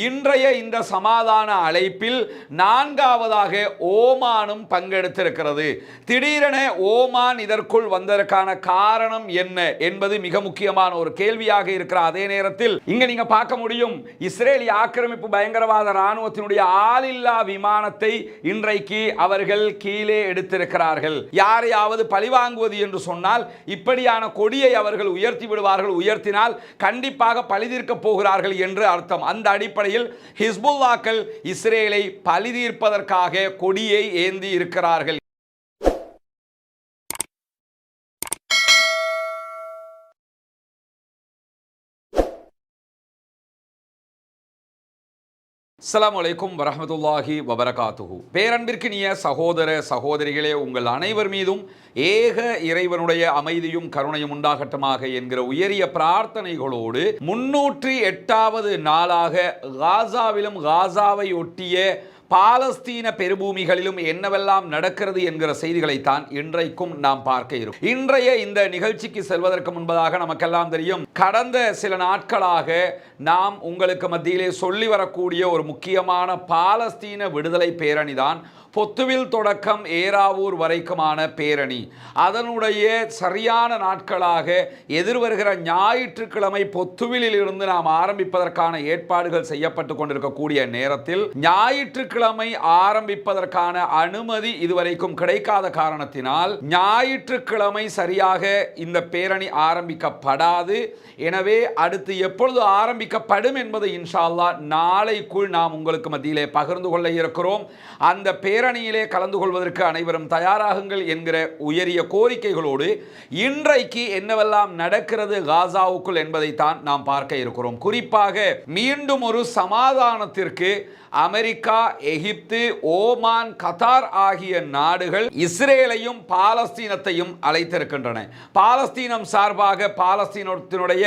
இன்றைய இந்த சமாதான அழைப்பில் நான்காவதாக ஓமானும் பங்கெடுத்திருக்கிறது. திடீரென ஓமான் இதற்குள் வந்ததற்கான காரணம் என்ன என்பது மிக முக்கியமான ஒரு கேள்வியாக இருக்கிற அதே நேரத்தில் இங்க நீங்க பார்க்க முடியும், இஸ்ரேலிய ஆக்கிரமிப்பு பயங்கரவாத ராணுவத்தினுடைய ஆளில்லா விமானத்தை இன்றைக்கு அவர்கள் கீழே எடுத்திருக்கிறார்கள். யாரையாவது பழிவாங்குவது என்று சொன்னால் இப்படியான கொடியை அவர்கள் உயர்த்தி விடுவார்கள், உயர்த்தினால் கண்டிப்பாக பழிதீர்க்க போகிறார்கள் என்று அர்த்தம். அந்த அடிப்படையில் ஹிஸ்புல்லாக்கள் இஸ்ரேலை பழிதீர்ப்பதற்காக கொடியை ஏந்தி இருக்கிறார்கள். அஸ்ஸலாமு அலைக்கும் வரஹ்மத்துல்லாஹி வபரகாத்துஹு. பேரன்பிற்கினிய சகோதர சகோதரிகளே, உங்கள் அனைவர் மீதும் ஏக இறைவனுடைய அமைதியும் கருணையும் உண்டாகட்டுமாக என்கிற உயரிய பிரார்த்தனைகளோடு 308வது நாளாக காசாவிலும் காசாவை ஒட்டிய பாலஸ்தீன பெருபூமிகளிலும் என்னவெல்லாம் நடக்கிறது என்கிற செய்திகளைத்தான் இன்றைக்கும் நாம் பார்க்க இருக்கும். இன்றைய இந்த நிகழ்ச்சிக்கு செல்வதற்கு முன்பதாக நமக்கெல்லாம் தெரியும், கடந்த சில நாட்களாக நாம் உங்களுக்கு மத்தியிலே சொல்லி வரக்கூடிய ஒரு முக்கியமான பாலஸ்தீன விடுதலை பேரணி தான் பொத்துவில் தொடக்கம் ஏராவூர் வரைக்குமான பேரணி. அதனுடைய சரியான நாட்களாக எதிர்வருகிற ஞாயிற்றுக்கிழமை பொத்துவிலில் இருந்து நாம் ஆரம்பிப்பதற்கான ஏற்பாடுகள் செய்யப்பட்டு கொண்டிருக்கக்கூடிய நேரத்தில் ஞாயிற்றுக்கிழமை ஆரம்பிப்பதற்கான அனுமதி இதுவரைக்கும் கிடைக்காத காரணத்தினால் ஞாயிற்றுக்கிழமை சரியாக இந்த பேரணி ஆரம்பிக்கப்படாது. எனவே அடுத்து எப்பொழுது ஆரம்பிக்கப்படும் என்பதை இன்ஷா அல்லாஹ் நாளைக்குள் நாம் உங்களுக்கு மத்தியிலே பகிர்ந்து கொள்ள இருக்கிறோம். அந்த பேரணியிலே கலந்து கொள்வதற்கு அனைவரும் தயாராகுங்கள் என்கிற உயரிய கோரிக்கைகளோடு இன்றைக்கு என்னவெல்லாம் நடக்கிறது காசாவுக்குள் என்பதைத்தான் நாம் பார்க்க இருக்கிறோம். குறிப்பாக மீண்டும் ஒரு சமாதானத்திற்கு அமெரிக்கா, எகிப்து, ஓமான், கத்தார் ஆகிய நாடுகள் இஸ்ரேலையும் பாலஸ்தீனத்தையும் அழைத்திருக்கின்றன. பாலஸ்தீனம் சார்பாக பாலஸ்தீனத்தினுடைய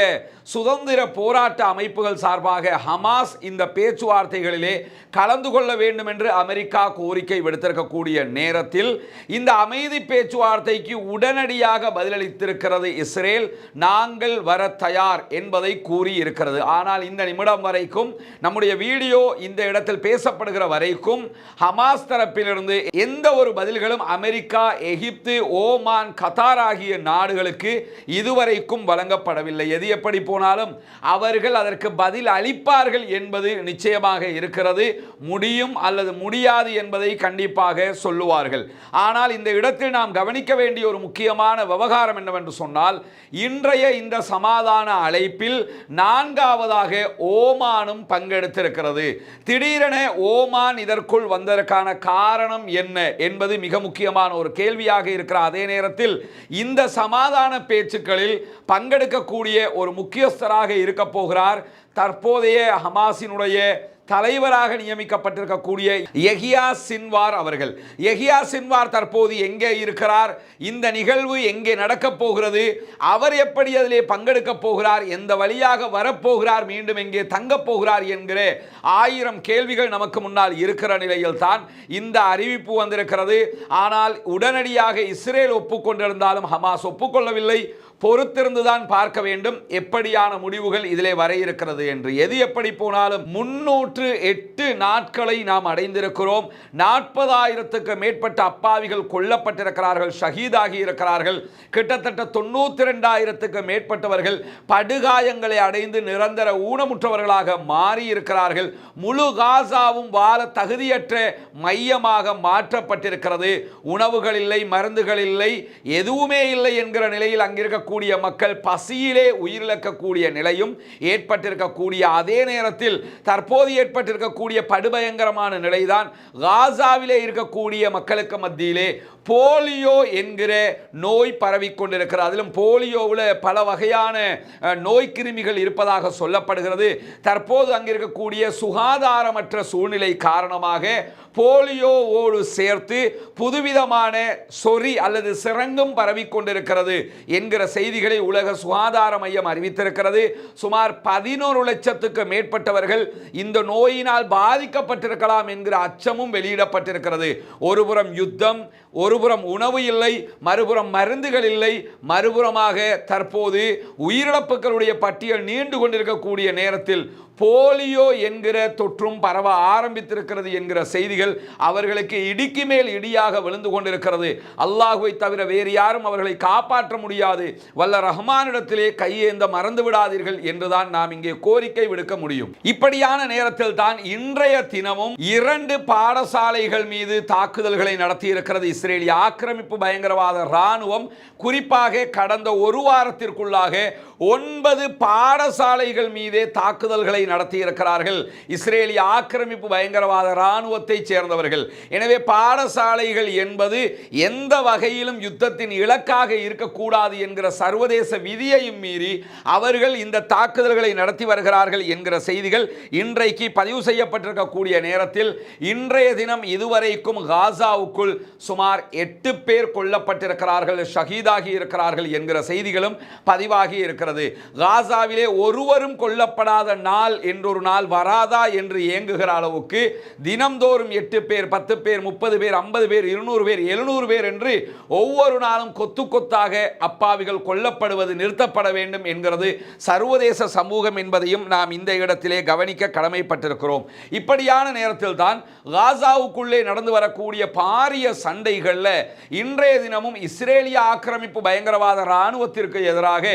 சுதந்திர போராட்ட அமைப்புகள் சார்பாக ஹமாஸ் இந்த பேச்சுவார்த்தைகளிலே கலந்து கொள்ள வேண்டும் என்று அமெரிக்கா கோரிக்கை விடுத்திருக்கக்கூடிய நேரத்தில் இந்த அமைதி பேச்சுவார்த்தைக்கு உடனடியாக பதிலளித்திருக்கிறது இஸ்ரேல். நாங்கள் வர தயார் என்பதை கூறி இருக்கிறது. ஆனால் இந்த நிமிடம் வரைக்கும் நம்முடைய வீடியோ இந்த இடத்தில் பேசப்படுகிற வரைக்கும் ஹமாஸ் தரப்பிலிருந்து எந்த ஒரு பதில்களும் அமெரிக்கா, எகிப்து, ஓமான், கத்தார் ஆகிய நாடுகளுக்கு இதுவரைக்கும் வழங்கப்படவில்லை. எது எப்படி போனாலும் அவர்கள் அதற்கு பதில் அளிப்பார்கள் என்பது நிச்சயமாக இருக்கிறது. முடியும் அல்லது முடியாது என்பதை கண்டிப்பாக சொல்லுவார்கள். ஆனால் இந்த இடத்தில் நாம் கவனிக்க வேண்டிய ஒரு முக்கியமான விவகாரம் என்னவென்று சொன்னால், இன்றைய இந்த சமாதான அழைப்பில் நான்காவதாக ஓமானும் பங்கெடுத்திருக்கிறது. திடீரென ஓமான் இதற்குள் வந்ததற்கான காரணம் என்ன என்பது மிக முக்கியமான ஒரு கேள்வியாக இருக்கிற அதே நேரத்தில் இந்த சமாதான பேச்சுக்களில் பங்கெடுக்கக்கூடிய ஒரு முக்கியஸ்தராக இருக்க போகிறார் தற்போதைய ஹமாஸினுடைய தலைவராக நியமிக்கப்பட்டிருக்கக்கூடிய யஹ்யா சின்வார் அவர்கள். யஹ்யா சின்வார் தற்போது எங்கே இருக்கிறார், இந்த நிகழ்வு எங்கே நடக்கப் போகிறது, அவர் எப்படி அதிலே பங்கெடுக்க போகிறார், எந்த வழியாக வரப்போகிறார், மீண்டும் எங்கே தங்கப் போகிறார் என்கிற 1000 கேள்விகள் நமக்கு முன்னால் இருக்கிற நிலையில் தான் இந்த அறிவிப்பு வந்திருக்கிறது. ஆனால் உடனடியாக இஸ்ரேல் ஒப்புக்கொண்டிருந்தாலும் ஹமாஸ் ஒப்புக்கொள்ளவில்லை. பொறுத்திருந்துதான் பார்க்க வேண்டும் எப்படியான முடிவுகள் இதிலே வர இருக்கிறது என்று. எது எப்படி போனாலும் 308 நாட்களை நாம் அடைந்திருக்கிறோம். 40,000க்கு மேற்பட்ட அப்பாவிகள் கொல்லப்பட்டிருக்கிறார்கள், ஷஹீதாகி இருக்கிறார்கள். கிட்டத்தட்ட 92,000க்கு மேற்பட்டவர்கள் படுகாயங்களை அடைந்து நிரந்தர ஊனமுற்றவர்களாக மாறி இருக்கிறார்கள். முழு காசாவும் வாழ தகுதியற்ற மையமாக மாற்றப்பட்டிருக்கிறது. உணவுகள் இல்லை, மருந்துகள் இல்லை, எதுவுமே இல்லை என்கிற நிலையில் அங்கிருக்க மக்கள் பசியிலே உயிரிழக்கக்கூடிய நிலையும் ஏற்பட்டிருக்கக்கூடிய அதே நேரத்தில் தற்போது ஏற்பட்டிருக்கக்கூடிய படுபயங்கரமான நிலைதான் காசாவிலே இருக்கக்கூடிய மக்களுக்கு மத்தியிலே போலியோ என்கிற நோய் பரவிக்கொண்டிருக்கிறது. அதிலும் போலியோவில் பல வகையான நோய் கிருமிகள் இருப்பதாக சொல்லப்படுகிறது. தற்போது அங்கிருக்கக்கூடிய சுகாதாரமற்ற சூழ்நிலை காரணமாக போலியோவோடு சேர்த்து புதுவிதமான சொறி அல்லது சிரங்கும் பரவிக்கொண்டிருக்கிறது என்கிற செய்திகளை உலக சுகாதார மையம் அறிவித்திருக்கிறது. சுமார் 11 லட்சத்துக்கு மேற்பட்டவர்கள் இந்த நோயினால் பாதிக்கப்பட்டிருக்கலாம் என்கிற அச்சமும் வெளியிடப்பட்டிருக்கிறது. ஒருபுறம் யுத்தம், ஒருபுறம் உணவு இல்லை, மறுபுறம் மருந்துகள் இல்லை, மறுபுறமாக தற்போது உயிரிழப்புகளுடைய பட்டியல் நீண்டு கொண்டிருக்கக்கூடிய நேரத்தில் போலியோ என்கிற தொற்றும் பரவ ஆரம்பித்திருக்கிறது என்கிற செய்திகள் அவர்களுக்கு இடிக்கு மேல் இடியாக விழுந்து கொண்டிருக்கிறது. அல்லாஹ்வை தவிர வேறு யாரும் அவர்களை காப்பாற்ற முடியாது. வல்ல ரஹ்மானிடத்திலே கையேந்த மறந்து விடாதீர்கள் என்றுதான் நாம் இங்கே கோரிக்கை விடுக்க முடியும். இப்படியான நேரத்தில் தான் இன்றைய தினமும் 2 பாடசாலைகள் மீது தாக்குதல்களை நடத்தியிருக்கிறது இஸ்ரேலிய ஆக்கிரமிப்பு பயங்கரவாத இராணுவம். குறிப்பாக கடந்த ஒரு வாரத்திற்குள்ளாக 9 பாடசாலைகள் மீதே தாக்குதல்களை நடத்தியிருக்கிறார்கள் இஸ்ரேலிய ஆக்கிரமிப்பு பயங்கரவாத இராணுவத்தை சேர்ந்தவர்கள். எனவே பாடசாலைகள் என்பது எந்த வகையிலும் யுத்தத்தின் இலக்காக இருக்கக்கூடாது என்கிற சர்வதேச விதியையும் மீறி அவர்கள் இந்த தாக்குதல்களை நடத்தி வருகிறார்கள் என்கிற செய்திகள் இன்றைக்கு பதிவு செய்யப்பட்டிருக்கக்கூடிய நேரத்தில் இன்றைய தினம் இதுவரைக்கும் காசாவுக்குள் சுமார் 8 பேர் கொல்லப்பட்டிருக்கிறார்கள், ஷஹீதாகி இருக்கிறார்கள் என்கிற செய்திகளும் பதிவாகி இருக்கிறது. காசாவிலே ஒருவரும் கொல்லப்படாத நாள் என்றொரு நாள் வராதா என்று ஏங்குகிற அளவுக்கு தினம்தோறும் 8 பேர், 10 பேர், 30 பேர், 50 பேர், 200 பேர், 700 பேர் என்று ஒவ்வொரு நாளும் கொத்து கொத்தாக அப்பாவிகள் கொல்லப்படுவது நிறுத்தப்பட வேண்டும் என்கிறது சர்வதேச சமூகம் என்பதையும் நாம் இந்த இடத்திலே கவனிக்க கடமைப்பட்டிருக்கிறோம். இப்படியான நேரத்தில் தான் காசாவுக்குள்ளே நடந்து வரக்கூடிய பாரிய சண்டைகளில் இன்றைய தினமும் இஸ்ரேலிய ஆக்கிரமிப்பு பயங்கரவாத இராணுவத்திற்கு எதிராக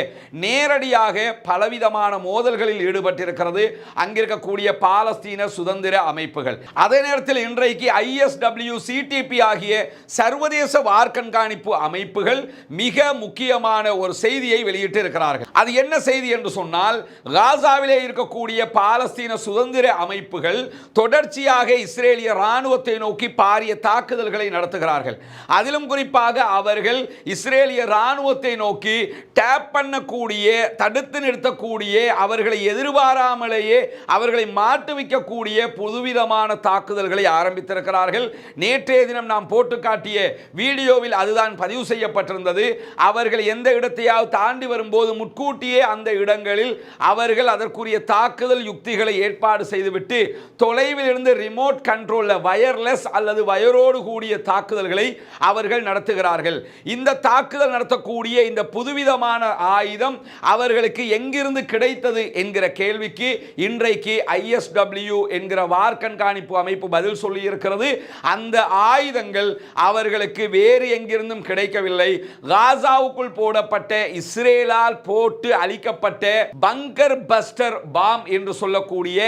நேரடியாக பலவிதமான மோதல்களில் ஈடுபட்டிருக்கிறது அங்கிருக்கக்கூடிய பாலஸ்தீன சுதந்திர அமைப்புகள். அதே நேரத்தில் இன்றைக்கு ISW, CTP ஆகிய சர்வதேச வார்கண்காணிப்பு அமைப்புகள் மிக முக்கியமான ஒரு செய்தியை வெளியிட்டு இருக்கிறார்கள். அது என்ன செய்தி என்று சொன்னால், காசாவிலே இருக்கக்கூடிய பாலஸ்தீன சுதந்திர அமைப்புகள் தொடர்ச்சியாக இஸ்ரேலிய இராணுவத்தை நோக்கி பாரிய தாக்குதல்களை நடத்துகிறார்கள். அதிலும் குறிப்பாக அவர்கள் இஸ்ரேலிய இராணுவத்தை நோக்கி டேப் பண்ணக்கூடிய, தடுத்து நிறுத்தக்கூடிய, அவர்களை எதிர்பாராமலேயே அவர்களை மாட்டுவிக்கக்கூடிய புதுவிதமான தாக்குதல்களை ஆரம்பித்திருக்கிறார்கள். நேற்றைய தினம் நாம் போட்டு காட்டிய வீடியோவில் அதுதான் பதிவு செய்யப்பட்டிருந்தது. அவர்கள் எந்த இடத்தையாவது தாண்டி வரும்போது முன்கூட்டியே அந்த இடங்களில் அவர்கள் அதற்குரிய தாக்குதல் யுக்திகளை ஏற்பாடு செய்துவிட்டு தொலைவில் இருந்து ரிமோட் கண்ட்ரோல், வயர்லெஸ் அல்லது வயரோடு கூடிய தாக்குதல்களை அவர்கள் நடத்துகிறார்கள். இந்த தாக்குதல் நடத்தக்கூடிய இந்த புதுவிதமான ஆயுதம் அவர்களுக்கு எங்கிருந்து கிடைத்தது என்கிற கேள்விக்கு இன்றைக்கு ISW என்கிற வார் கண்காணிப்பு அமைப்பு பதில் சொல்லி இருக்கிறது. அந்த ஆயுதங்கள் அவர்களுக்கு வேறு எங்கிருந்தும் கிடைக்கவில்லை. காசாவுக்குள் போடப்பட்ட, இஸ்ரேலால் போட்டு அழிக்கப்பட்ட பங்கர் பஸ்டர் பாம் என்று சொல்லக்கூடிய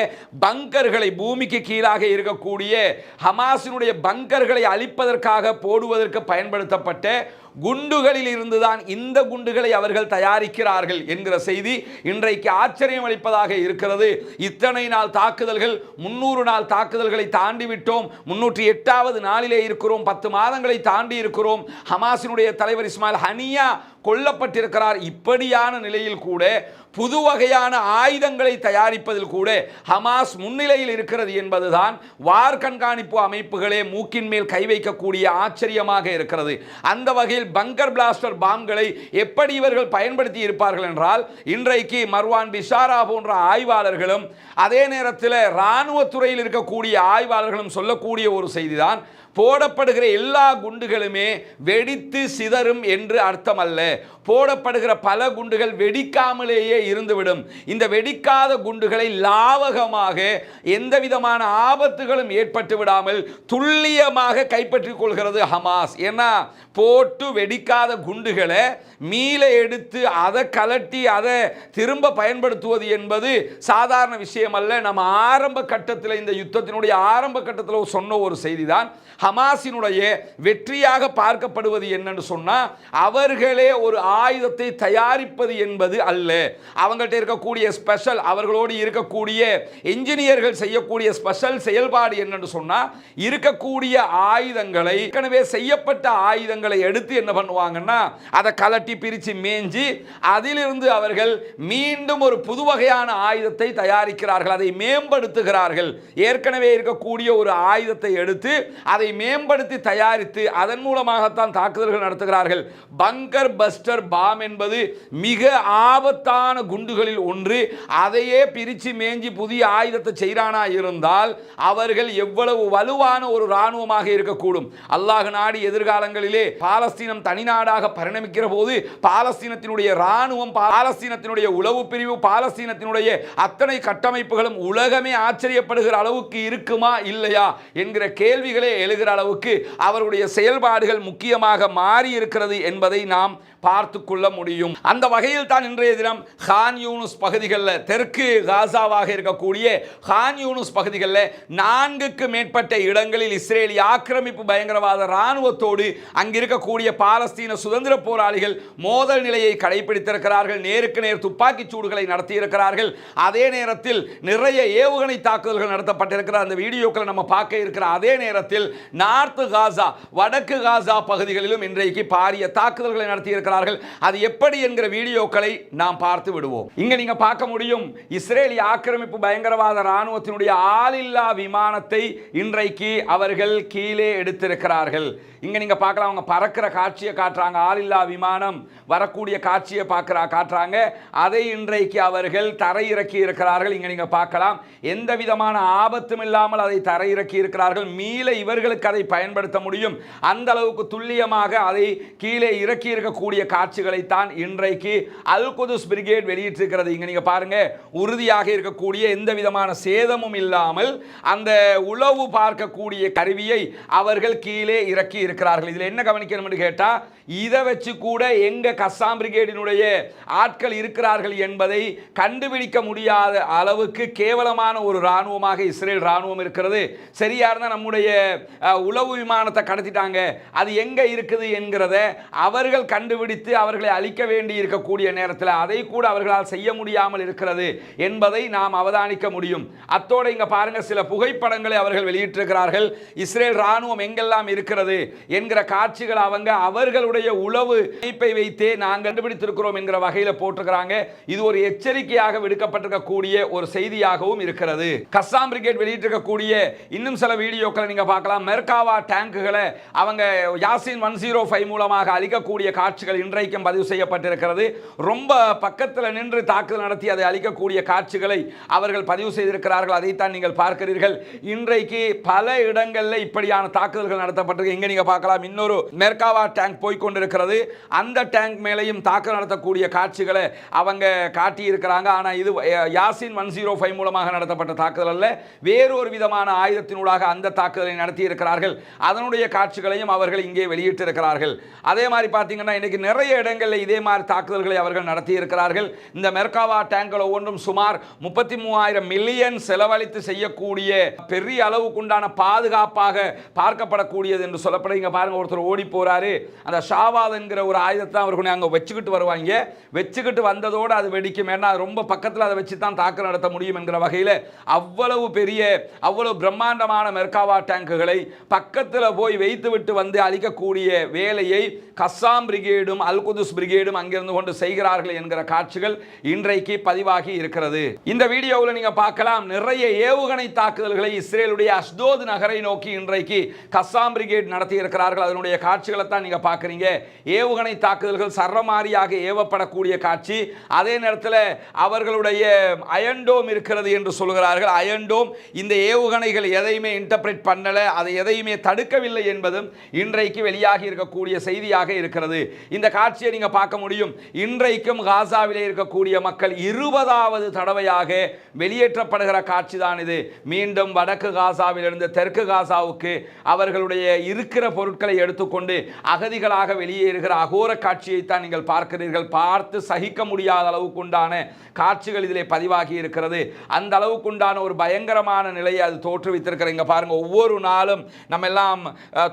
பங்கர்களை, பூமிக்கு கீழாக இருக்கக்கூடிய ஹமாஸினுடைய பங்கர்களை அழிப்பதற்காக போடுவதற்கு பயன்படுத்தப்பட்ட குண்டுகளில் இருந்துதான் இந்த குண்டுகளை அவர்கள் தயாரிக்கிறார்கள் என்கிற செய்தி இன்றைக்கு ஆச்சரியம் அளிப்பதாக இருக்கிறது. இத்தனை நாள் தாக்குதல்கள், 300 நாள் தாக்குதல்களை தாண்டி விட்டோம், 308வது நாளிலே இருக்கிறோம், 10 மாதங்களை தாண்டி இருக்கிறோம். ஹமாஸினுடைய தலைவர் இஸ்மாயில் ஹனியா கொல்லப்பட்டிருக்கிறார். இப்படியான நிலையில் கூட புது வகையான ஆயுதங்களை தயாரிப்பதில் கூட ஹமாஸ் முன்னிலையில் இருக்கிறது என்பதுதான் வார் கண்காணிப்பு அமைப்புகளே மூக்கின் மேல் கை வைக்கக்கூடிய ஆச்சரியமாக இருக்கிறது. அந்த வகையில் பங்கர் பிளாஸ்டர் பாம்களை எப்படி இவர்கள் பயன்படுத்தி இருப்பார்கள் என்றால், இன்றைக்கு மர்வான் பிஷாரா போன்ற ஆய்வாளர்களும் அதே நேரத்தில் இராணுவத்துறையில் இருக்கக்கூடிய ஆய்வாளர்களும் சொல்லக்கூடிய ஒரு செய்திதான், போடப்படுகிற எல்லா குண்டுகளுமே வெடித்து சிதறும் என்று அர்த்தம் அல்ல. போடப்படுகிற பல குண்டுகள் வெடிக்காமலேயே இருந்துவிடும். இந்த வெடிக்காத குண்டுகளை லாவகமாக எந்த விதமான ஆபத்துகளும் ஏற்பட்டு விடாமல் துல்லியமாக கைப்பற்றிக் கொள்கிறது ஹமாஸ். ஏன்னா போட்டு வெடிக்காத குண்டுகளை மீள எடுத்து அதை கலட்டி அதை திரும்ப பயன்படுத்துவது என்பது சாதாரண விஷயம் அல்ல. நம்ம ஆரம்ப கட்டத்தில், இந்த யுத்தத்தினுடைய ஆரம்ப கட்டத்தில் சொன்ன ஒரு செய்தி தான், ஹமாஸினுடைய வெற்றியாக பார்க்கப்படுவது என்னன்னு சொன்னா, அவர்களே ஒரு ஆயுதத்தை தயாரிப்பது என்பது அல்ல. அவங்கள்ட்ட இருக்கக்கூடிய ஸ்பெஷல், அவர்களோடு இருக்கக்கூடிய என்ஜினியர்கள் செய்யக்கூடிய ஸ்பெஷல் செயல்பாடு என்னன்னு சொன்னா, இருக்கக்கூடிய ஆயுதங்களை, ஏற்கனவே செய்யப்பட்ட ஆயுதங்களை எடுத்து என்ன பண்ணுவாங்கன்னா, அதை கலட்டி பிரித்து மேஞ்சி அதிலிருந்து அவர்கள் மீண்டும் ஒரு புது வகையான ஆயுதத்தை தயாரிக்கிறார்கள், அதை மேம்படுத்துகிறார்கள். ஏற்கனவே இருக்கக்கூடிய ஒரு ஆயுதத்தை எடுத்து அதை அதை மேம்படுத்தி தயாரித்து அதன் மூலமாகத்தான் தாக்குதல்கள் நடத்துகிறார்கள். பங்கர் பஸ்டர் பாம் என்பது மிக ஆபத்தான குண்டுகளில் ஒன்று. அதையே பிரித்து மேஞ்சி புதிய ஆயுதத்தை செய்கிறானா இருந்தால் அவர்கள் எவ்வளவு வலுவான ஒரு இராணுவமாக இருக்கக்கூடும். அல்லாஹ் நாடி எதிர்காலங்களிலே பாலஸ்தீனம் தனிநாடாக பரிணமிக்கிற போது பாலஸ்தீனத்தினுடைய இராணுவம், பாலஸ்தீனத்தினுடைய உளவு பிரிவு, பாலஸ்தீனத்தினுடைய அத்தனை கட்டமைப்புகளும் உலகமே ஆச்சரியப்படுகிற அளவுக்கு இருக்குமா இல்லையா என்கிற கேள்விகளே எழுகிற அளவுக்கு அவருடைய செயல்பாடுகள் முக்கியமாக மாறி இருக்கிறது என்பதை நாம் பார்த்து கொள்ள முடியும். அந்த வகையில் தான் இன்றைய தினம் கான் யூனுஸ் பகுதிகளில், தெற்கு காசாவாக இருக்கக்கூடிய கான் யூனுஸ் பகுதிகளில் 4க்கு மேற்பட்ட இடங்களில் இஸ்ரேலிய ஆக்கிரமிப்பு பயங்கரவாத இராணுவத்தோடு அங்கிருக்கக்கூடிய பாலஸ்தீன சுதந்திர போராளிகள் மோதல் நிலையை கடைபிடித்திருக்கிறார்கள். நேருக்கு நேர் துப்பாக்கி சூடுகளை நடத்தியிருக்கிறார்கள். அதே நேரத்தில் நிறைய ஏவுகணை தாக்குதல்கள் நடத்தப்பட்டிருக்கிற அந்த வீடியோக்களை நம்ம பார்க்க இருக்கிற அதே நேரத்தில் நார்த் காசா, வடக்கு காசா பகுதிகளிலும் இன்றைக்கு பாரிய தாக்குதல்களை நடத்தியிருக்கிறார்கள். அது எப்படி என்கிற வீடியோக்களை நாம் பார்த்து விடுவோம். இங்க நீங்க பார்க்க முடியும், இஸ்ரேலிய ஆக்கிரமிப்பு பயங்கரவாத இராணுவத்தினுடைய ஆளில்லா விமானத்தை இன்றைக்கு அவர்கள் கீழே எடுத்திருக்கிறார்கள். இங்க நீங்க பார்க்கலாம், அவங்க பறக்கிற காட்சியை காட்டுறாங்க. ஆளில்லா விமானம் வரக்கூடிய காட்சியை காட்டுறாங்க. அதை இன்றைக்கு அவர்கள் தரையிறக்கி இருக்கிறார்கள். இங்க நீங்க பார்க்கலாம், எந்த விதமான ஆபத்தும் இல்லாமல் அதை தரையிறக்கி இருக்கிறார்கள். மீள இவர்களுக்கு அதை பயன்படுத்த முடியும். அந்த அளவுக்கு துல்லியமாக அதை கீழே இறக்கி இருக்கக்கூடிய காட்சிகளை தான் இன்றைக்கு அல் குதுஸ் பிரிகேட் வெளியிட்டிருக்கிறது. இங்க நீங்க பாருங்க, உறுதியாக இருக்கக்கூடிய எந்த விதமான சேதமும் இல்லாமல் அந்த உளவு பார்க்கக்கூடிய கருவியை அவர்கள் கீழே இறக்கி இருக்கிறார்கள். இதில் என்ன கவனிக்கணும் என்று கேட்டா, இதை வச்சு கூட எங்க கஸ்ஸாம் பிரிகேடினுடைய ஆட்கள் இருக்கிறார்கள் என்பதை கண்டுபிடிக்க முடியாத அளவுக்கு கேவலமான ஒரு இராணுவமாக இஸ்ரேல் இராணுவம் இருக்கிறது. சரியா இருந்தால் நம்முடைய உளவு விமானத்தை கடத்திட்டாங்க, அது எங்க இருக்குது என்கிறத அவர்கள் கண்டுபிடித்து அவர்களை அழிக்க வேண்டி இருக்கக்கூடிய நேரத்தில் அதை கூட அவர்களால் செய்ய முடியாமல் இருக்கிறது என்பதை நாம் அவதானிக்க முடியும். அத்தோடு இங்க பாருங்க, சில புகைப்படங்களை அவர்கள் வெளியிட்டிருக்கிறார்கள். இஸ்ரேல் இராணுவம் எங்கெல்லாம் இருக்கிறது என்கிற காட்சிகள் அவர்களுடைய உளவு அமைப்பை வைத்தே நாங்கள் கண்டுபிடித்திருக்கிறோம் என்கிற வகையில் போட்டிருக்கிறாங்க. இது ஒரு எச்சரிக்கையாக விடுக்கப்பட்டிருக்கக்கூடிய ஒரு செய்தியாகவும் இருக்கிறது. கஸ்ஸாம் பிரிகேட் வெளியிட்டிருக்கக்கூடிய இன்னும் சில வீடியோக்களை நீங்க பார்க்கலாம். மெர்காவா டேங்குகளை அவங்க யாசின் 105 மூலமாக அழிக்கக்கூடிய காட்சிகள் இன்றைக்கும் பதிவு செய்யப்பட்டிருக்கிறது. ரொம்ப பக்கத்தில் நின்று தாக்குதல் நடத்தி அதை அழிக்கக்கூடிய காட்சிகளை அவர்கள் பதிவு செய்திருக்கிறார்கள். அதைத்தான் நீங்கள் பார்க்கிறீர்கள். இன்றைக்கு பல இடங்களில் இப்படியான தாக்குதல்கள் நடத்தப்பட்டிருக்கு. இங்க நீங்க பார்க்கலாம், இன்னொரு மெர்காவா டேங்க் போய்கொண்டிருக்கிறது. அந்த டேங்க் மேலையும் தாக்குதல் நடத்தக்கூடிய காட்சிகளை அவங்க காட்டியிருக்கிறாங்க. ஆனால் இது யாசின் 105 மூலமாக நடத்தப்பட்ட தாக்குதல் அல்ல, வேறொரு விதமான ஆயுதத்தினூடாக அந்த தாக்குதலை நடத்தி இருக்கிறார்கள். அதனுடைய காட்சிகளையும் அவர்கள் இங்கே வெளியிட்டிருக்கிறார்கள். அதே மாதிரி பார்த்தீங்கன்னா, இன்னைக்கு நிறைய இடங்களில் இதே மாதிரி தாக்குதல்களை அவர்கள் நடத்தி இருக்கிறார்கள். இந்த மெர்காவா டேங்குகள் ஒவ்வொன்றும் சுமார் 33,000 மில்லியன் செலவழித்து செய்யக்கூடிய பெரிய அளவுக்குண்டான பாதுகாப்பாக பார்க்கப்படக்கூடியது என்று சொல்லப்படுங்க. பாருங்க, ஒருத்தர் ஓடி போறாரு, அந்த ஷாவாத் என்கிற ஒரு ஆயுதத்தை அவர்கள் அங்கே வச்சுக்கிட்டு வருவாங்க. வச்சுக்கிட்டு வந்ததோடு அது வெடிக்கும். ஏன்னா ரொம்ப பக்கத்தில் அதை வச்சு தான் தாக்குதல் நடத்த முடியும் என்கிற வகையில் அவ்வளவு பெரிய, அவ்வளவு பிரம்மாண்டமான மெர்காவா டேங்குகளை பக்கத்தில் போய் வைத்து விட்டு வந்து அழிக்கக்கூடிய வேலையை கஸ்ஸாம் பிரிகேடும் அல் குதுஸ் பிரிகேடும் அங்கிருந்து கொண்டு செய்கிறார்கள் என்கிற காட்சிகள் இன்றைக்கு பதிவாகி இருக்கிறது. இந்த வீடியோவில் நீங்க பார்க்கலாம், நிறைய ஏவுகணை தாக்குதல்களை இஸ்ரேலுடைய அஷ்தோத் நகரை நோக்கி இன்றைக்கு கஸ்ஸாம் பிரிகேட் நடத்தி இருக்கிறார்கள். அதனுடைய காட்சிகளை தான் நீங்க பார்க்குறீங்க. ஏவுகணை தாக்குதல்கள் சரமாரியாக ஏவப்படக்கூடிய காட்சி. அதே நேரத்தில் அவர்களுடைய அயன்டோம் இருக்கிறது என்று சொல்கிறார்கள். அயன்டோம் இந்த ஏவுகணைகள் எதையுமே இன்டர்பிரேட் பண்ணல, அதை எதையுமே தடுக்கவில்லை என்பதும் இன்றைக்கு வெளியாகி இருக்கக்கூடிய செய்தியாக இருக்கிறது. இந்த காட்சியை நீங்க பார்க்க முடியும். இன்றைக்கும் காசாவிலே இருக்கக்கூடிய மக்கள் 20வது தடவையாக வெளியேற்றப்படுகிற காட்சி தான் இது. மீண்டும் வடக்கு காசாவிலிருந்து தெற்கு காசாவுக்கு அவர்களுடைய இருக்கிற பொருட்களை எடுத்துக்கொண்டு அகதிகளாக வெளியேறுகிற அகோர காட்சியை தான் நீங்கள் பார்க்கிறீர்கள். பார்த்து சகிக்க முடியாத அளவுக்குண்டான காட்சிகள் இதிலே பதிவாகி இருக்கிறது. அந்த அளவுக்குண்டான ஒரு பயங்கரமான நிலையை அது தோற்றுவித்திருக்கிற. இங்க பாருங்க, ஒவ்வொரு நாளும் நம்ம எல்லாம்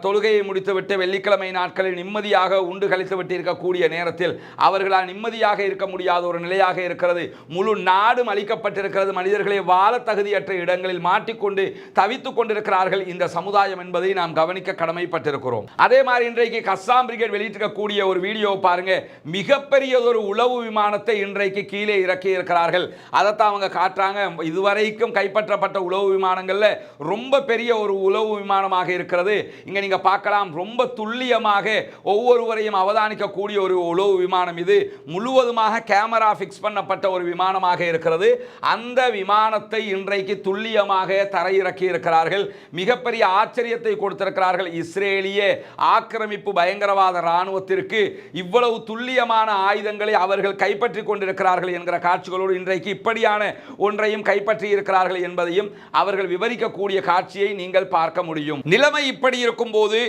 தொழுகையை முடித்துவிட்டு வெள்ளிக்கிழமை நாட்களில் நிம்மதியாக உண்டு கழித்து விட்டு இருக்கக்கூடிய நேரத்தில் அவர்களால் நிம்மதியாக இருக்க முடியாத ஒரு நிலையாக இருக்கிறது. முழு நாடும் அளிக்கப்பட்டிருக்கிறது. மனிதர்களை வாழ தகுதியற்ற இடங்களில் மாட்டிக்கொண்டு தவித்துக் கொண்டிருக்கிறார்கள் இந்த சமுதாயம் என்பதை நாம் கவனிக்க கடமைப்பட்டிருக்கிறோம். அதே மாதிரி இன்றைக்கு கஸ்ஸாம் பிரிகேட் வெளியிட்டிருக்கக்கூடிய ஒரு வீடியோ பாருங்க. மிகப்பெரிய ஒரு உளவு விமானத்தை இன்றைக்கு கீழே இறக்கி இருக்கிறார்கள். அதைத்தான் அவங்க காட்டுறாங்க. இதுவரைக்கும் கைப்பற்றப்பட்ட உளவு விமானங்கள்ல ரொம்ப பெரிய ஒரு உளவு விமானம் விமானமாக இருக்கிறது. இங்க நீங்க பார்க்கலாம், ரொம்ப துல்லியமாக ஒவ்வொருவரையும் அவதானிக்கக்கூடிய ஒரு உளவு விமானம் இது. முழுவதுமாக கேமரா ஃபிக்ஸ் பண்ணப்பட்ட ஒரு விமானமாக இருக்கிறது. அந்த விமானத்தை இன்றைக்கு துல்லியமாக தரையிறக்கி இருக்கிறார்கள். மிகப்பெரிய ஆச்சரியத்தை கொடுத்திருக்கிறார்கள். இஸ்ரேலிய ஆக்கிரமிப்பு பயங்கரவாத இராணுவத்திற்கு இவ்வளவு துல்லியமான ஆயுதங்களை அவர்கள் கைப்பற்றி கொண்டிருக்கிறார்கள் என்கிற காட்சிகளோடு இன்றைக்கு இப்படியான ஒன்றையும் கைப்பற்றி இருக்கிறார்கள் என்பதையும் அவர்கள் விவரிக்கக்கூடிய காட்சியை நீங்கள் பார்க்க முடியும். நிலைமை இப்படி இருக்கும் போது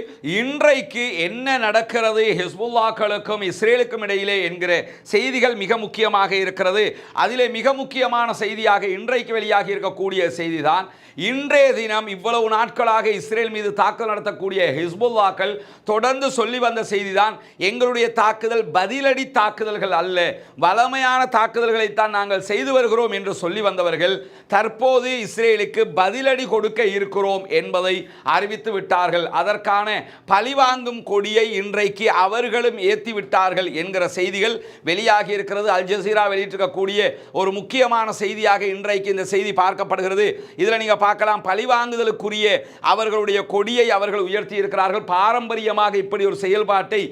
இன்றைக்கு என்ன நடக்கிறது ஹிஸ்புல்லாக்களுக்கும் இஸ்ரேலுக்கும் இடையிலே என்கிற செய்திகள் மிக முக்கியமாக இருக்கிறது. அதிலே மிக முக்கியமான செய்தியாக இன்றைக்கு வெளியாகி இருக்கக்கூடிய செய்திதான், இன்றைய தினம் இவ்வளவு நாட்களாக இஸ்ரேல் மீது தாக்குதல் நடத்தக்கூடிய ஹிஸ்புல்லாக்கள் தொடர்ந்து சொல்லி வந்த செய்திதான், எங்களுடைய தாக்குதல் பதிலடி தாக்குதல்கள் அல்ல, வளமையான தாக்குதல்களைத்தான் நாங்கள் செய்து வருகிறோம் என்று சொல்லி வந்தவர்கள் தற்போது இஸ்ரேலுக்கு பதிலடி கொடுக்க இருக்கிறோம் என்பதை அறிவித்து விட்டார்கள். அதற்கான பழிவாங்கும் கொடியை இன்றைக்கு அவர்களும் ஏற்றி விட்டார்கள் என்கிற செய்திகள் வெளியாகி இருக்கிறது. அல் ஜசீரா வெளியிட்டிருக்கக்கூடிய ஒரு முக்கியமான செய்தியாக இன்றைக்கு இந்த செய்தி பார்க்கப்படுகிறது. இதில் நீங்க பார்க்கலாம், பழிவாங்குதலுக்குரிய அவர்களுடைய கொடியை அவர்கள் உயர்த்தி இருக்கிறார்கள். பாரம்பரியமாக இப்படி ஒரு செயல்பாட்டை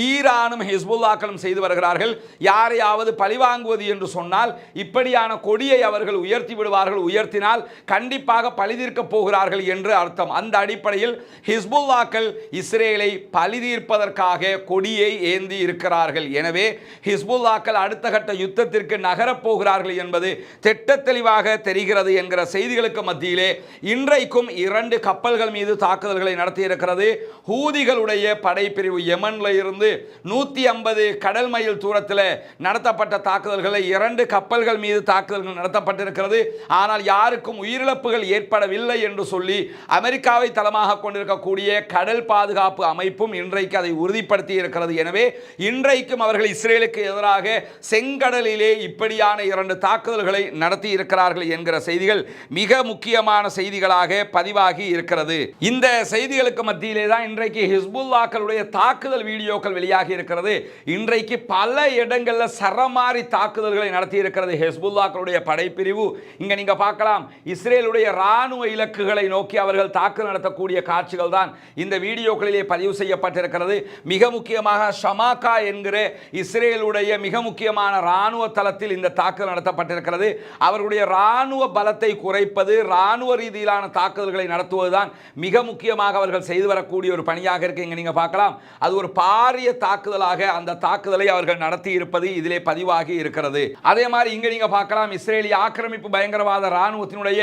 ஈரானும் ஹிஸ்புல்லாக்களும் செய்து வருகிறார்கள். யாரையாவது பழிவாங்குவது என்று சொன்னால் இப்படியான கொடியை அவர்கள் உயர்த்தி விடுவார்கள். உயர்த்தினால் கண்டிப்பாக பழிதீர்க்க போகிறார்கள் என்று அர்த்தம். அந்த அடிப்படையில் ஹிஸ்புல்லாக்கள் இஸ்ரேலை பழிதீர்ப்பதற்காக கொடியை ஏந்தி இருக்கிறார்கள். எனவே ஹிஸ்புல்லாக்கள் அடுத்த கட்ட யுத்தத்திற்கு நகரப் போகிறார்கள் என்பது திட்ட தெளிவாக தெரிகிறது என்கிற செய்திகளுக்கு மத்தியிலே இன்றைக்கும் 2 கப்பல்கள் மீது தாக்குதல்களை நடத்தியிருக்கிறது. ஹூதிகளுடைய படைப்பிரிவு யெமன்ல இருந்து 150 கடல் மைல் தூரத்தில் நடத்தப்பட்ட தாக்குதல்களை 2 கப்பல்கள் மீது தாக்குதல்கள் நடத்தப்பட்டிருக்கிறது. ஆனால் யாருக்கும் உயிரிழப்புகள் ஏற்படவில்லை என்று சொல்லி அமெரிக்காவை தளமாக கொண்டிருக்கக்கூடிய கடல் பாதுகாப்பு அமைப்பும் இன்றைக்கு அதை உறுதிப்படுத்தி இருக்கிறது. எனவே இன்றைக்கும் அவர்கள் இஸ்ரேலுக்கு எதிராக செங்கடலிலே இப்படியான 2 தாக்குதல்களை நடத்தி இருக்கிறார்கள் என்கிற செய்திகள் மிக முக்கியமான செய்திகளாக பதிவாகி இருக்கிறது. இந்த செய்திகளுக்கு மத்தியிலே தான் இன்றைக்கு ஹிஸ்புல்லாக்களுடைய தாக்குதல் வீடியோக்கள் வெளியாகி இருக்கிறது. இன்றைக்கு பல இடங்களில் சரமாரி தாக்குதல்களை நடத்தி இருக்கிறது ஹிஸ்புல்லாக்களுடைய படைப்பிரிவு. இங்க நீங்க பார்க்கலாம், இஸ்ரேலுடைய ராணுவ இலக்குகளை நோக்கி அவர்கள் தாக்குதல் நடத்தக்கூடிய காட்சிகள் தான் இந்த வீடியோக்களிலே பதிவு செய்யப்பட்டிருக்கிறது. மிக முக்கியமாக ஷமாக்கா என்கிற இஸ்ரேலுடைய மிக முக்கியமான ராணுவ தளத்தில் இந்த தாக்குதல் நடத்தப்பட்டிருக்கிறது. அவர்களுடைய ராணுவ பலத்தை குறைப்பது, ராணுவ ரீதியிலான தாக்குதல்களை நடத்துவதுதான் மிக முக்கியமாக அவர்கள் செய்து வரக்கூடிய ஒரு பணியாக இருக்கு. இங்க நீங்க பார்க்கலாம், அது ஒரு பாரிய தாக்குதலாக அந்த தாக்குதலை அவர்கள் நடத்தி இருப்பது இதிலே பதிவாகி இருக்கிறது. அதே மாதிரி இங்க நீங்க பார்க்கலாம், இஸ்ரேலிய ஆக்கிரமிப்பு பயங்கரவாத ராணுவத்தினுடைய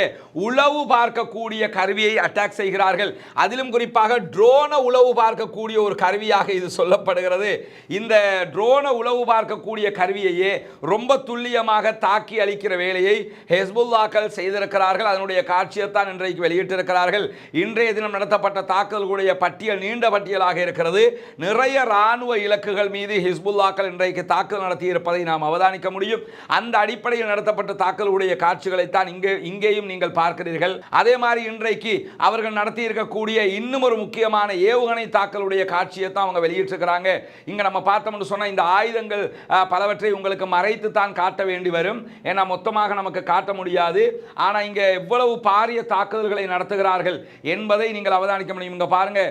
உளவு பார்க்கக்கூடிய கருவியை அட்டாக் செய்கிறார்கள். அதிலும் குறிப்பாக ட்ரோன உளவு பார்க்கக்கூடிய ஒரு கருவியாக இது சொல்லப்படுகிறது. இந்த ட்ரோன உளவு பார்க்கக்கூடிய கருவியையே ரொம்ப துல்லியமாக தாக்கி அளிக்கிற வேலையை ஹிஸ்புல்லாக்கள் செய்திருக்கிறார்கள். அதனுடைய காட்சியை தான் இன்றைக்கு வெளியிட்டிருக்கிறார்கள். இன்றைய தினம் நடத்தப்பட்ட தாக்குதல்களுடைய பட்டியல் நீண்ட பட்டியலாக இருக்கிறது. நிறைய ராணுவ இலக்குகள் மீது ஹிஸ்புல்லாக்கள் இன்றைக்கு தாக்குதல் நடத்தி இருப்பதை நாம் அவதானிக்க முடியும். அந்த அடிப்படையில் நடத்தப்பட்ட தாக்குதலுடைய காட்சிகளை தான் இங்கேயும் நீங்கள் பார்க்கிறீர்கள். அதே மாதிரி இன்றைக்கு அவர்கள் நடத்தி இருக்கக்கூடிய இன்னும் ஒரு முக்கியமான ஏவுகணை தாக்குதலுடைய காட்சியை தான் அவங்க வெளியிட்டிருக்கிறாங்க. இங்க நம்ம பார்த்தோம்னு சொன்னா இந்த ஆயுதங்கள் பலவற்றை உங்களுக்கு மறைத்து தான் காட்ட வேண்டி வரும். ஏன்னா மொத்தமாக நமக்கு காட்ட முடியாது. ஆனா இங்க எவ்வளவு பாரிய தாக்குதல்களை நடத்துகிறார்கள் என்பதை நீங்கள் அவதானிக்க முடியும். இங்க பாருங்க,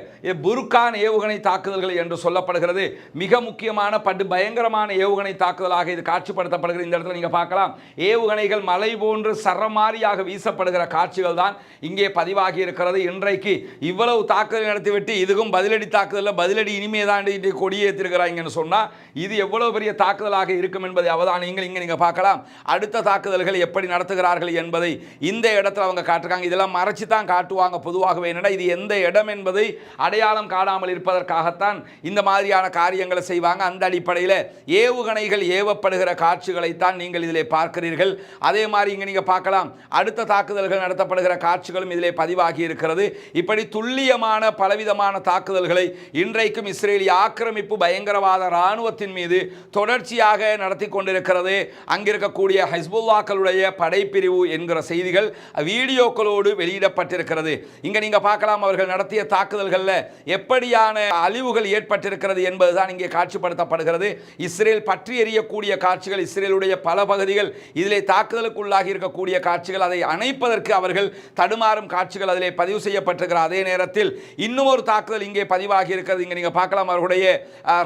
புர்கான் ஏவுகணை தாக்குதல்கள் என்று சொல்லப்படுகிறது. மிக முக்கியமான படு பயங்கரமான ஏவுகணை தாக்குதலாக இது காட்சிப்படுத்தப்படுகிறது. இந்த இடத்துல நீங்க பார்க்கலாம், ஏவுகணைகள் மலை போன்று சரமாரியாக வீசப்படுகிற காட்சிகள் தான் இங்கே பதிவாகி இருக்கிறது. இன்றைக்கு இவ்வளவு தாக்குதல் நடத்திவிட்டு இதுக்கும் பதிலடி தாக்குதல், பதிலடி இனிமே தான் கொடியேற்றிருக்கிறாங்கன்னு சொன்னா இது எவ்வளவு பெரிய தாக்குதலாக இருக்கும் என்பதை அவதானியங்கள். இங்க நீங்க பார்க்கலாம், அடுத்த தாக்குதல்கள் எப்படி நடத்துகிறார்கள் என்பதை இந்த இடத்துல அவங்க காட்டுறாங்க. இதெல்லாம் மறைச்சு தான் காட்டுவாங்க பொதுவாகவே. என்னடா இது எந்த இடம் என்பதை அடையாளம் காணாமல் இருப்பதற்காகத்தான் இந்த மாதிரியான காரியங்களை செய்வாங்க. அந்த அடிப்படையில் ஏவுகணைகள் ஏவப்படுகிற காட்சிகளை தான் நீங்கள் இதிலே பார்க்கிறீர்கள். அதே மாதிரி இங்கே நீங்கள் பார்க்கலாம், அடுத்த தாக்குதல்கள் நடத்தப்படுகிற காட்சிகளும் இதிலே பதிவாகி இருக்கிறது. இப்படி துல்லியமான பலவிதமான தாக்குதல்களை இன்றைக்கும் இஸ்ரேலிய ஆக்கிரமிப்பு பயங்கரவாத இராணுவத்தின் மீது தொடர்ச்சியாக நடத்தி கொண்டிருக்கிறது. அங்கிருக்கக்கூடிய ஹிஸ்புல்லாக்களுடைய படைப்பிரிவு என்கிற செய்திகள் வீடியோக்களோடு வெளியிடப்பட்டிருக்கிறது. இங்க நீங்க பார்க்கலாம், அவர்கள் நடத்திய தாக்குதல்களில் எப்படியான அழிவுகள் ஏற்பட்டிருக்கிறது என்பதுதான் இங்கே காட்சிப்படுத்தப்படுகிறது. இஸ்ரேல் பற்றி எறியக்கூடிய காட்சிகள், இஸ்ரேலுடைய பல பகுதிகள் இதிலே தாக்குதலுக்குள்ளாகி இருக்கக்கூடிய காட்சிகள், அதை அணைப்பதற்கு அவர்கள் தடுமாறும் காட்சிகள் அதிலே பதிவு செய்யப்பட்டிருக்கிறது. காட்டுகிற அதே நேரத்தில் இன்னும் ஒரு தாக்குதல் இங்கே பதிவாகி இருக்கிறது. இங்கே நீங்கள் பார்க்கலாம், அவர்களுடைய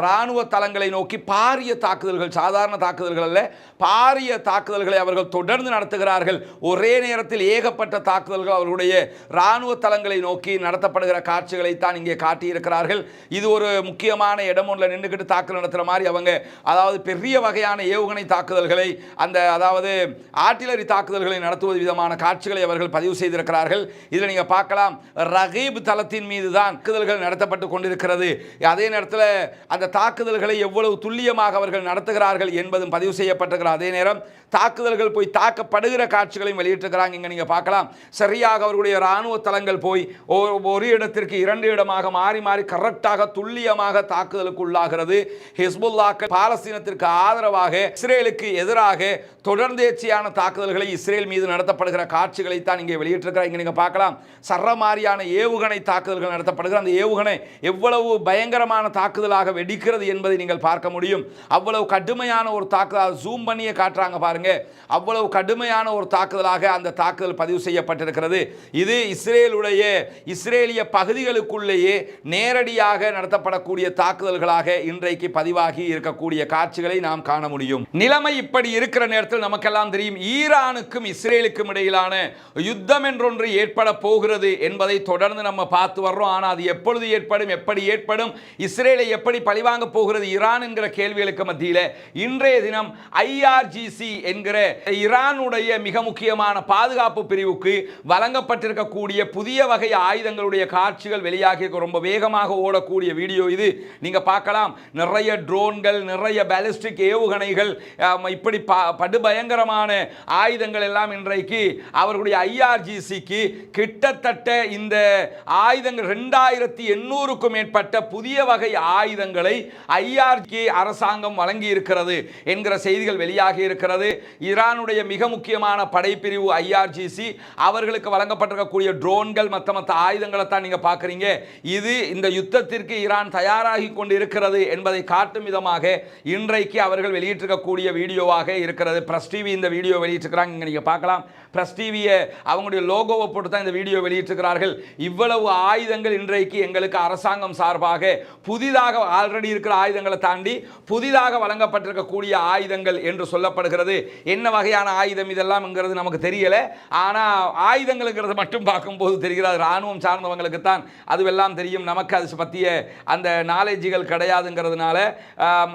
இராணுவ தளங்களை நோக்கி பாரிய தாக்குதல்கள், சாதாரண தாக்குதல்கள் அல்ல, பாரிய தாக்குதல்களை அவர்கள் தொடர்ந்து நடத்துகிறார்கள். ஒரே நேரத்தில் ஏகப்பட்ட தாக்குதல்கள் அவர்களுடைய இராணுவ தளங்களை நோக்கி நடத்தப்படுகிற காட்சிகளை தான் இங்கே காட்டியிருக்கிறார்கள். இது ஒரு முக்கியமான இடம் ஒன்றில் நின்றுக்கிட்டு தாக்குதல் நடத்துகிற மாதிரி அவங்க, அதாவது பெரிய வகையான ஏவுகணை தாக்குதல்களை, அதாவது ஆர்ட்டிலரி தாக்குதல்களை நடத்துவது விதமான காட்சிகளை அவர்கள் பதிவு செய்திருக்கிறார்கள். இதில் நீங்கள் பார்க்கலாம், ரகீப் தளத்தின் மீது தான் தாக்குதல்கள் நடத்தப்பட்டு கொண்டிருக்கிறது. அதே நேரத்தில் அந்த தாக்குதல்களை எவ்வளவு துல்லியமாக அவர்கள் நடத்துகிறார்கள் என்பதும் பதிவு செய்யப்பட்டிருக்கிறது. அதே நேரம் தாக்குதல்கள் போய் தாக்கப்படுகிற காட்சிகளையும் வெளியிட்டிருக்கிறாங்க. இங்கே நீங்கள் பார்க்கலாம், சரியாக அவர்களுடைய இராணுவ தளங்கள் போய் ஒரு இடத்திற்கு 2 இடமாக மாறி மாறி கரெக்டாக துல்லியமாக தாக்குதலுக்கு உள்ளாகிறது. ஹிஸ்புல்லாக்கள் பாலஸ்தீனத்திற்கு ஆதரவாக இஸ்ரேலுக்கு எதிராக தொடர்ந்தேர்ச்சியான தாக்குதல்களை இஸ்ரேல் மீது நடத்தப்படுகிற காட்சிகளை தான் இங்கே வெளியிட்டிருக்கிறார். இங்கே நீங்கள் பார்க்கலாம், சரமாரியான ஏவுகணை தாக்குதல்கள் நடத்தப்படுகிற அந்த ஏவுகணை எவ்வளவு பயங்கரமான தாக்குதலாக வெடிக்கிறது என்பதை நீங்கள் பார்க்க முடியும். அவ்வளவு கடுமையான ஒரு தாக்குதல், ஜூம் பண்ணியே காட்டுறாங்க பாருங்க, அவ்வளவு கடுமையான ஒரு தாக்குதலாக அந்த தாக்குதல் பதிவு செய்யப்பட்டிருக்கிறது. இது இஸ்ரேலிய பகுதிகளுக்குள்ளேயே நேரடியாக நடத்தப்படக்கூடிய தாக்குதல்களாக இன்றைக்கு பதிவாகி இருக்கக்கூடிய காட்சிகளை நாம் காண முடியும். நிலைமை இப்படி இருக்கிற நேரத்தில் நமக்கெல்லாம் தெரியும், ஈரானுக்கும் இஸ்ரேலுக்கும் இடையிலான யுத்தம் என்றொன்று ஏற்பட போகிறது என்பதை தொடர்ந்து நம்ம பார்த்து வர்றோம். ஆனால் அது எப்பொழுது ஏற்படும், எப்படி ஏற்படும், இஸ்ரேலை எப்படி பழிவாங்க போகிறது ஈரான் என்கிற கேள்விகளுக்கு மத்தியில் இன்றைய தினம் IRGC என்கிற ஈரானுடைய மிக முக்கியமான பாதுகாப்பு பிரிவுக்கு வழங்கப்பட்டிருக்கக்கூடிய புதிய வகை ஆயுதங்களுடைய காட்சிகள் வெளியாகி ரொம்ப வேகமாக ஓடக்கூடிய வீடியோ இது. நீங்க பார்க்கலாம், நிறைய ட்ரோன்கள், நிறைய பாலிஸ்டிக் ஏவுகணைகள், இப்படி படுபயங்கரமான ஆயுதங்கள் எல்லாம் இன்றைக்கு அவர்களுடைய IRGCக்கு கிட்டத்தட்ட இந்த ஆயுதங்கள் 2800க்கும் மேற்பட்ட புதிய வகை ஆயுதங்களை IRGC அரசாங்கம் வழங்கி இருக்கிறது என்கிற செய்திகள் வெளியாகி இருக்கிறது. ஈரானுடைய மிக முக்கியமான படைப்பிரிவு IRGC அவர்களுக்கு வழங்கப்பட்டிருக்கக்கூடிய ட்ரோன்கள் மற்ற ஆயுதங்களை தான் நீங்க பார்க்குறீங்க. இது இந்த யுத்தத்திற்கு ஈரான் தயாராகி கொண்டு இருக்கிறது என்பதை காட்டும் விதமாக இன்றைக்கு அவர்கள் வெளியிட்டிருக்கக்கூடிய வீடியோவாக இருக்கிறது. பிரஸ் டிவி இந்த வீடியோ வெளியிட்டிருக்கிறாங்க. இங்கே நீங்கள் பார்க்கலாம், பிரஸ் டிவியை அவங்களுடைய லோகோவை போட்டு தான் இந்த வீடியோ வெளியிட்டிருக்கிறார்கள். இவ்வளவு ஆயுதங்கள் இன்றைக்கு எங்களுக்கு அரசாங்கம் சார்பாக புதிதாக ஆல்ரெடி இருக்கிற ஆயுதங்களை தாண்டி புதிதாக வழங்கப்பட்டிருக்கக்கூடிய ஆயுதங்கள் என்று சொல்லப்படுகிறது. என்ன வகையான ஆயுதம் இதெல்லாம் நமக்கு தெரியல. ஆனால் ஆயுதங்கள்ங்கிறது மட்டும் பார்க்கும்போது தெரிகிறது, இராணுவம் சார்ந்தவங்களுக்கு தான் அதுவெல்லாம் தெரியும். நமக்கு அது பற்றிய அந்த நாலேஜுகள் கிடையாதுங்கிறதுனால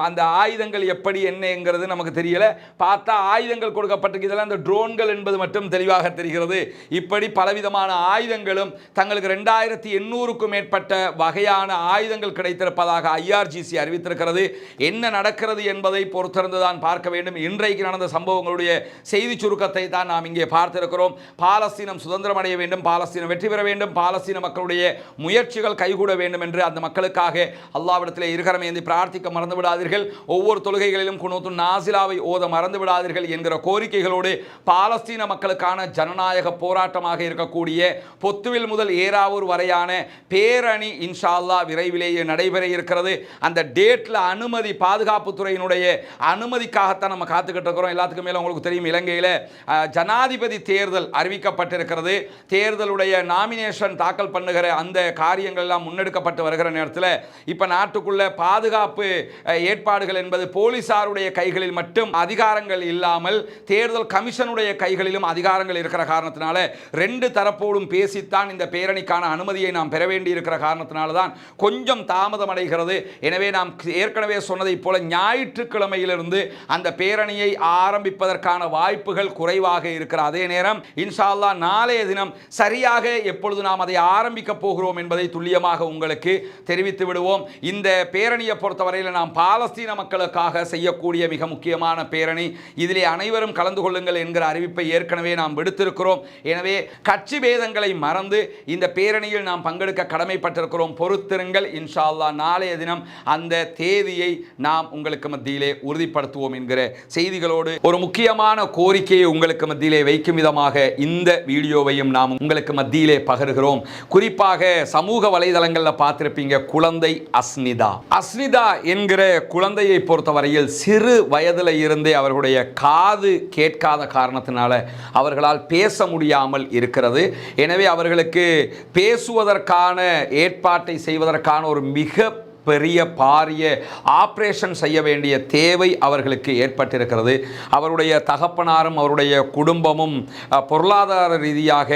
அந்த ஆயுதங்கள் எப்படி என்னங்கிறது நமக்கு தெரியல. பார்த்தா ஆயுதங்கள் கொடுக்கப்பட்டிருக்கு, இதெல்லாம் அந்த ட்ரோன்கள் என்பது மட்டும் தெளிவாக தெரிகிறது. இப்படி பலவிதமான ஆயுதங்களும் தங்களுக்கு 2800க்கும் மேற்பட்ட வகையான ஆயுதங்கள் கிடைத்திருப்பதாக IRGC அறிவித்திருக்கிறது. என்ன நடக்கிறது என்பதை பொறுத்திருந்துதான் பார்க்க வேண்டும். இன்றைக்கு நடந்த சம்பவங்களுடைய செய்தி சுருக்கத்தை தான் நாம் இங்கே பார்த்திருக்கிறோம். பாலஸ்தீனம் சுதந்திரம் அடைய வேண்டும், பாலஸ்தீனம் வெற்றி பெற வேண்டும், பாலஸ்தீன மக்களுடைய முயற்சிகள் கைகூட வேண்டும் என்று அந்த மக்களுக்காக அல்லாஹ்விடத்திலே இருகரம் ஏந்தி பிரார்த்திக்க மறந்து விடாதீர்கள். ஒவ்வொரு தொழுகைகளிலும் குனூத்துன் நாசிலாவை ஓத மறந்து விடாதீர்கள் என்கிற கோரிக்கைகளோடு பாலஸ்தீன மக்களுக்கான ஜனநாயக போராட்டமாக இருக்கக்கூடிய பொத்துவில் முதல் ஏராவூர் வரையான பேரணி இன்ஷா அல்லாஹ் விரைவிலேயே நடைபெற இருக்கிறது. அந்த டேட்ல அனுமதி, பாதுகாப்பு துறையினுடைய அனுமதிக்காகத்தான் நம்ம காத்துக்கிட்டு இருக்கிறோம். எல்லாத்துக்கும் மேலே உங்களுக்கு தெரியும், இலங்கையில் ஜனாதிபதி தேர்தல் அறிவிக்கப்பட்டிருக்கிறது. தேர்தலுடைய நாமினேஷன் தாக்கல் பண்ணுகிற அந்த காரியங்கள் எல்லாம் முன்னெடுக்கப்பட்டு வருகிற நேரத்தில் இப்போ நாட்டுக்குள்ள பாதுகாப்பு ஏற்பாடுகள் என்பது போலீசாருடைய கைகளில் மட்டும் அதிகாரங்கள் இல்லாமல் தேர்தல் கமிஷனுடைய கைகளிலும் அதிகாரங்கள் இருக்கிற காரணத்தினால 2 தரப்போடும் பேசித்தான் இந்த பேரணிக்கான அனுமதியை நாம் பெற வேண்டி இருக்கிற காரணத்தினால தான் கொஞ்சம் தாமதம் அடைகிறது. எனவே நாம் ஏற்கனவே சொன்னதை போல ஞாயிற்றுக்கிழமையிலிருந்து அந்த பேரணியை ஆரம்பிப்பதற்கான வாய்ப்புகள் குறைவாக இருக்கிற அதே நேரம் இன்ஷா அல்லாஹ் நாளைய தினம் சரியாக எப்பொழுது நாம் அதை ஆரம்பிக்க போகிறோம் என்பதை துல்லியமாக உங்களுக்கு தெரிவித்து விடுவோம். இந்த பேரணியை பொறுத்தவரையில் நாம் பாலஸ்தீன மக்களுக்காக செய்யக்கூடிய மிக முக்கியமான பேரணி. இதிலே அனைவரும் கலந்து கொள்ளுங்கள் என்கிற அறிவிப்பை ஏற்கனவே நாம் விடுத்திருக்கிறோம். எனவே கட்சி பேதங்களை மறந்து இந்த பேரணியில் நாம் பங்கெடுக்க கடமைப்பட்டிருக்கிறோம். பொறுத்திருங்கள், இன்ஷா அல்லாஹ் நாளைய தினம் அந்த தேதியை நாம் உங்களுக்கு மத்தியிலே உறுதிப்படுத்துவோம் என்கிற செய்திகளோடு ஒரு முக்கியமான கோரிக்கையை உங்களுக்கு மத்தியிலே வைக்கும் விதமாக இந்த வீடியோவையும் நாம் உங்களுக்கு மத்தியிலே பகிர்கிறோம். குறிப்பாக சமூக வலைதளங்களில் பார்த்திருப்பீங்க, குழந்தை அஸ்னிதா என்கிற குழந்தையை பொறுத்தவரையில் சிறு வயதில் இருந்தே அவர்களுடைய காது கேட்காத காரணத்தினால அவர்களால் பேச முடியாமல் இருக்கிறது. எனவே அவர்களுக்கு பேசுவதற்கான ஏற்பாட்டை செய்வதற்கான ஒரு மிக பெரிய பாரிய ஆப்ரேஷன் செய்ய வேண்டிய தேவை அவர்களுக்கு ஏற்பட்டிருக்கிறது. அவருடைய தகப்பனாரும் அவருடைய குடும்பமும் பொருளாதார ரீதியாக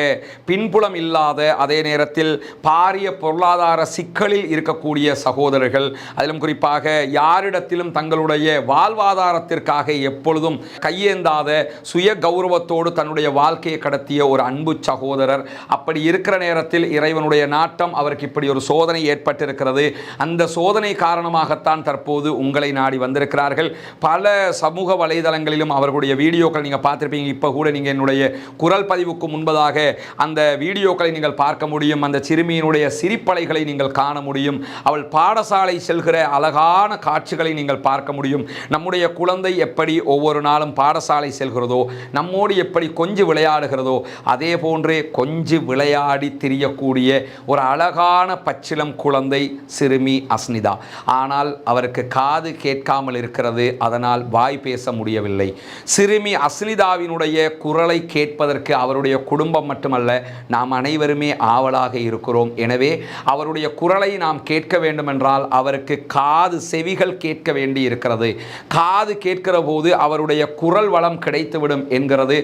பின்புலம் இல்லாத, அதே நேரத்தில் பாரிய பொருளாதார சிக்கலில் இருக்கக்கூடிய சகோதரர்கள், அதிலும் குறிப்பாக யாரிடத்திலும் தங்களுடைய வாழ்வாதாரத்திற்காக எப்பொழுதும் கையேந்தாத, சுய கௌரவத்தோடு தன்னுடைய வாழ்க்கையை கடத்திய ஒரு அன்பு சகோதரர். அப்படி இருக்கிற நேரத்தில் இறைவனுடைய நாட்டம் அவருக்கு இப்படி ஒரு சோதனை ஏற்பட்டிருக்கிறது. அந்த சோதனை காரணமாகத்தான் தற்போது உங்களை நாடி வந்திருக்கிறார்கள். பல சமூக வலைதளங்களிலும் அவர்களுடைய வீடியோக்கள் நீங்கள் பார்த்துருப்பீங்க. இப்போ கூட நீங்கள் என்னுடைய குரல் பதிவுக்கு முன்பதாக அந்த வீடியோக்களை நீங்கள் பார்க்க முடியும். அந்த சிறுமியினுடைய சிரிப்பலைகளை நீங்கள் காண முடியும். அவள் பாடசாலை செல்கிற அழகான காட்சிகளை நீங்கள் பார்க்க முடியும். நம்முடைய குழந்தை எப்படி ஒவ்வொரு நாளும் பாடசாலை செல்கிறதோ, நம்மோடு எப்படி கொஞ்சி விளையாடுகிறதோ, அதே போன்றே கொஞ்சி விளையாடி திரியக்கூடிய ஒரு அழகான பச்சிலம் குழந்தை சிறுமி அஸ்னிதா. ஆனால் அவருக்கு காது கேட்காமல் இருக்கிறது, அதனால் வாய் பேச முடியவில்லை. சிறுமி அஸ்னிதாவினுடைய குரலை கேட்பதற்கு அவருடைய குடும்பம் மட்டுமல்ல, நாம் அனைவருமே ஆவலாக இருக்கிறோம். எனவே அவருடைய குரலை நாம் கேட்க வேண்டுமென்றால் அவருக்கு காது செவிகள் கேட்க வேண்டி இருக்கிறது. காது கேட்கிற போது அவருடைய குரல் வளம் கிடைத்துவிடும் என்கிறது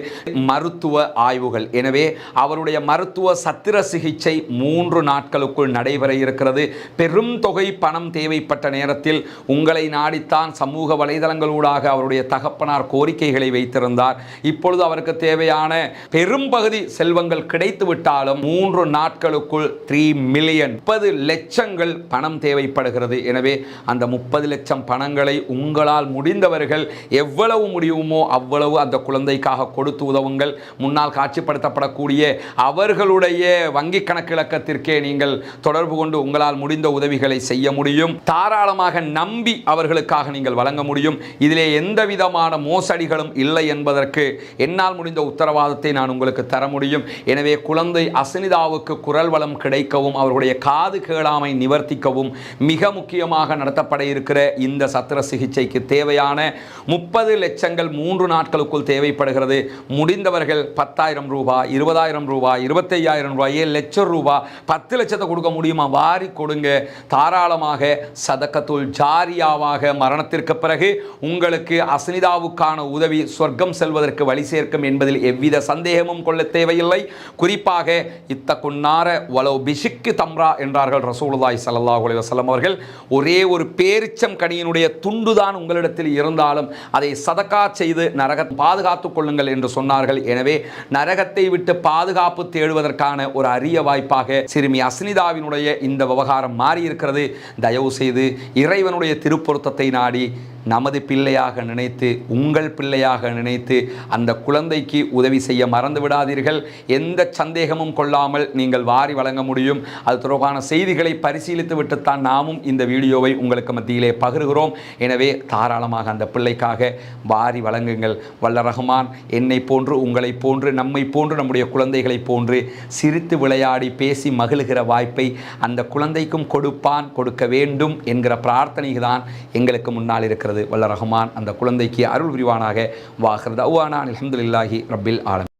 மருத்துவ ஆய்வுகள். எனவே அவருடைய மருத்துவ சத்திர சிகிச்சை 3 நாட்களுக்குள் நடைபெற இருக்கிறது. பெரும் தொகை பணம் தேவைப்பட்ட நேரத்தில் உங்களை நாடித்தான் சமூக வலைதளங்களூடாக அவருடைய தகப்பனார் கோரிக்கைகளை வைத்திருந்தார். இப்பொழுது அவருக்கு தேவையான பெரும்பகுதி செல்வங்கள் கிடைத்து விட்டாலும் 3 நாட்களுக்குள் 3 மில்லியன் 30 லட்சங்கள் பணம் தேவைப்படுகிறது. எனவே அந்த 30 லட்சம் பணங்களை உங்களால் முடிந்தவர்கள் எவ்வளவு முடியுமோ அவ்வளவு அந்த குழந்தைக்காக கொடுத்து உதவுங்கள். முன்னால் காட்சிப்படுத்தப்படக்கூடிய அவர்களுடைய வங்கி கணக்கிலக்கத்திற்கே நீங்கள் தொடர்பு கொண்டு உங்களால் முடிந்த உதவிகளை செய்ய முடியும். தாராளமாக நம்பி அவர்களுக்காக நீங்கள் வழங்க முடியும். இதிலே எந்த விதமான மோசடிகளும் இல்லை என்பதற்கு என்னால் முடிந்த உத்தரவாதத்தை நான் உங்களுக்கு தர முடியும். எனவே குழந்தை அஸ்னிதாவுக்கு குரல் வளம் கிடைக்கவும் அவருடைய காது கேளாமை நிவர்த்திக்கவும் மிக முக்கியமாக நடத்தப்பட இருக்கிற இந்த சத்திர சிகிச்சைக்கு தேவையான 30 லட்சங்கள் 3 நாட்களுக்குள் தேவைப்படுகிறது. முடிந்தவர்கள் 10,000 ரூபாய், 20,000 ரூபாய், 25,000 ரூபாய், 7 லட்சம் ரூபாய், 10 லட்சத்தை கொடுக்க முடியுமா? வாரி கொடுங்க. தாராளமாக சதக்கத்துல் ஜாரியாவாக மரணத்திற்கு பிறகு உங்களுக்கு அஸ்னிதாவுக்கான உதவி சொர்க்கம் செல்வதற்கு வழி சேர்க்கும் என்பதில் எவ்வித சந்தேகமும் கொள்ள தேவையில்லை. குறிப்பாக இத்தகுன்னார வலோ பிஷிக்கு தம்ரா என்றார்கள் ரசூலுல்லாஹி ஸல்லல்லாஹு அலைஹி வஸல்லம் அவர்கள். ஒரே ஒரு பேரிச்சம் கனியினுடைய துண்டுதான் உங்களிடத்தில் இருந்தாலும் அதை சதக்கா செய்து நரகத்தை பாதுகாத்துக் கொள்ளுங்கள் என்று சொன்னார்கள். எனவே நரகத்தை விட்டு பாதுகாப்பு தேடுவதற்கான ஒரு அரிய வாய்ப்பாக சிறுமி அஸ்னிதாவினுடைய இந்த விவகாரம் மாறியிருக்கிறது. தயவு செய்து இறைவனுடைய திருப்பொருத்தத்தை நாடி நமது பிள்ளையாக நினைத்து, உங்கள் பிள்ளையாக நினைத்து அந்த குழந்தைக்கு உதவி செய்ய மறந்து விடாதீர்கள். எந்த சந்தேகமும் கொள்ளாமல் நீங்கள் வாரி வழங்க முடியும். அது தொடர்பான செய்திகளை பரிசீலித்து விட்டுத்தான் நாமும் இந்த வீடியோவை உங்களுக்கு மத்தியிலே பகிர்கிறோம். எனவே தாராளமாக அந்த பிள்ளைக்காக வாரி வழங்குங்கள். வல்ல ரஹ்மான் என்னை போன்று, உங்களை போன்று, நம்மை போன்று, நம்முடைய குழந்தைகளை போன்று சிரித்து விளையாடி பேசி மகிழ்கிற வாய்ப்பை அந்த குழந்தைக்கும் கொடுப்பான், கொடுக்க வேண்டும் என்கிற பிரார்த்தனை தான் எங்களுக்கு முன்னால் இருக்கிறது. வல்ல ரஹ்மான் அந்த குழந்தைக்கு அருள் புரிவானாக. வாஹிர் தஅவானா அல்ஹம்துலில்லாஹி ரப்பில் ஆலமீன்.